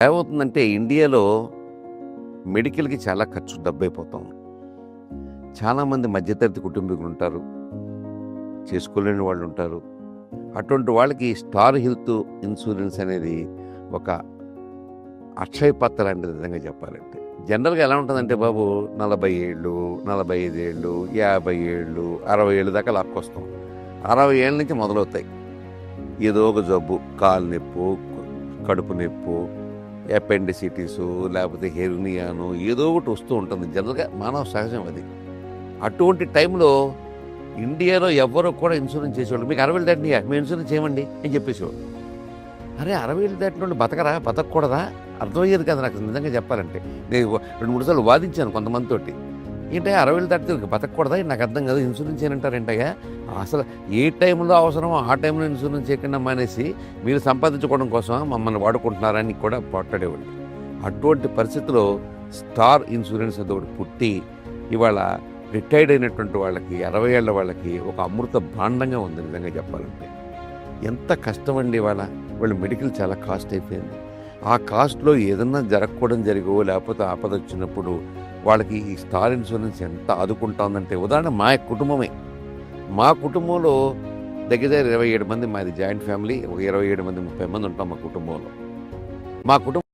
ఏమవుతుందంటే ఇండియాలో మెడికల్‌కి చాలా ఖర్చు డబ్బయిపోతుంది. చాలామంది మధ్యతరగతి కుటుంబీకులు ఉంటారు. చేసుకోలేని వాళ్ళుంటారు. అటువంటి వాళ్ళకి స్టార్ హెల్త్ ఇన్సూరెన్స్ అనేది ఒక అక్షయ పాత్ర లాంటిది నిజంగా చెప్పాలంటే. జనరల్‌గా ఎలా ఉంటుందంటే బాబు 40 ఏళ్ళు, 45 ఏళ్ళు, 50 ఏళ్ళు, 60 ఏళ్ళ దాకా లాక్కొస్తాం. 60 ఏళ్ళ నుంచి మొదలవుతాయి. ఏదో ఒక జబ్బు, కాలు నొప్పో, కడుపు నొప్పో, అపెండిసిటిసు లేకపోతే హెర్నియానో ఏదో ఒకటి వస్తూ ఉంటుంది. జనరల్‌గా మానవ సహజం అది. అటువంటి టైంలో ఇండియాలో ఎవ్వరు కూడా ఇన్సూరెన్స్ చేసేవాళ్ళు. మీకు 60 ఏళ్ళు దాటినాయా? మేము ఇన్సూరెన్స్ చేయమండి అని చెప్పేసేవాళ్ళు. అరే 60 ఏళ్ళు దాటినోళ్ళు బతకరా? బతకూడదా? అర్థమయ్యేది కాదు నాకు నిజంగా చెప్పాలంటే. నేను 2, 3 సార్లు వాదించాను కొంతమందితోటి. ఏంటయ్యా 60 ఏళ్ళు దాటితే బతకూడదా? నాకు అర్థం కాదు. ఇన్సూరెన్స్ చేయనంటారేంటయ్యా? అసలు ఏ టైంలో అవసరమో ఆ టైంలో ఇన్సూరెన్స్ చేయకుండా మానేసి మీరు సంపాదించుకోవడం కోసం మమ్మల్ని వాడుకుంటున్నారని కూడా పోట్లాడేవాళ్ళు. అటువంటి పరిస్థితిలో స్టార్ ఇన్సూరెన్స్ అది ఒకటి పుట్టి ఇవాళ రిటైర్డ్ అయినటువంటి వాళ్ళకి 60 ఏళ్ల వాళ్ళకి ఒక అమృత భాండంగా ఉంది నిజంగా చెప్పాలంటే. ఎంత కష్టమండి ఇవాళ. వాళ్ళ మెడికల్ చాలా కాస్ట్ అయిపోయింది. ఆ కాస్ట్‌లో ఏదన్నా జరగకూడదు జరిగో లేకపోతే ఆపద వచ్చినప్పుడు వాళ్ళకి ఈ స్టార్ ఇన్సూరెన్స్ ఎంత ఆదుకుంటోందంటే ఉదాహరణ మా కుటుంబమే. మా కుటుంబంలో దగ్గర దగ్గర 27 మంది మాది జాయింట్ ఫ్యామిలీ. ఒక 27 మంది 30 మంది ఉంటాం మా కుటుంబంలో. మా కుటుంబం